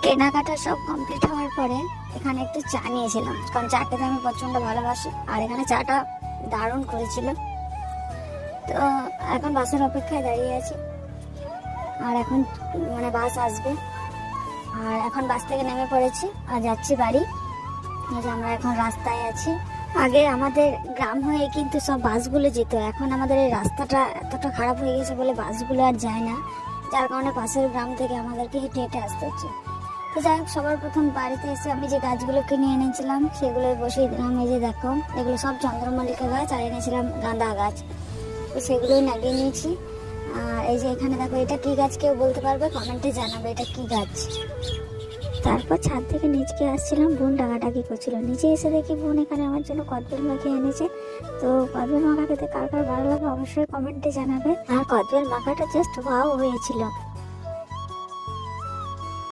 কেনাকাটা সব কমপ্লিট হওয়ার পরে এখানে একটু চা নিয়েছিলাম, কারণ চা খেতে আমি প্রচন্ড ভালোবাসি। আর এখানে চাটা দারুণ করেছিল। তো এখন বাসের অপেক্ষায় দাঁড়িয়ে আছি, আর এখন মানে বাস আসবে। আর এখন বাস থেকে নেমে পড়েছি আর যাচ্ছি বাড়ি। এই যে আমরা এখন রাস্তায় আছি। আগে আমাদের গ্রাম হয়ে কিন্তু সব বাসগুলো যেত, এখন আমাদের এই রাস্তাটা এতটা খারাপ হয়ে গেছে বলে বাসগুলো আর যায় না, যার কারণে পাশের গ্রাম থেকে আমাদেরকে হেঁটে হেঁটে আসতে হচ্ছে। তো যাই হোক, সবার প্রথম বাড়িতে এসে আমি যে গাছগুলো কিনে এনেছিলাম সেগুলো বসিয়ে দিলাম। এই যে দেখো, এগুলো সব চন্দ্রমল্লিকা গাছ, আর এনেছিলাম গাঁদা গাছ, তো সেগুলোই লাগিয়ে নিয়েছি। আর এই যে এখানে দেখো, এটা কি গাছ কেউ বলতে পারবে? কমেন্টে জানাবে এটা কি গাছ। তারপর ছাদ থেকে নিচকে আসছিলাম, বোন ডাকাডাকি করছিল। নিচে এসে দেখি বোন এখানে আমার জন্য কদবেল মাখিয়ে এনেছে। তো কদবেল মাখা খেতে কার কার ভালো লাগে অবশ্যই কমেন্টে জানাবে। আর কদবেল মাখাটা জাস্ট ওয়াও হয়েছিল।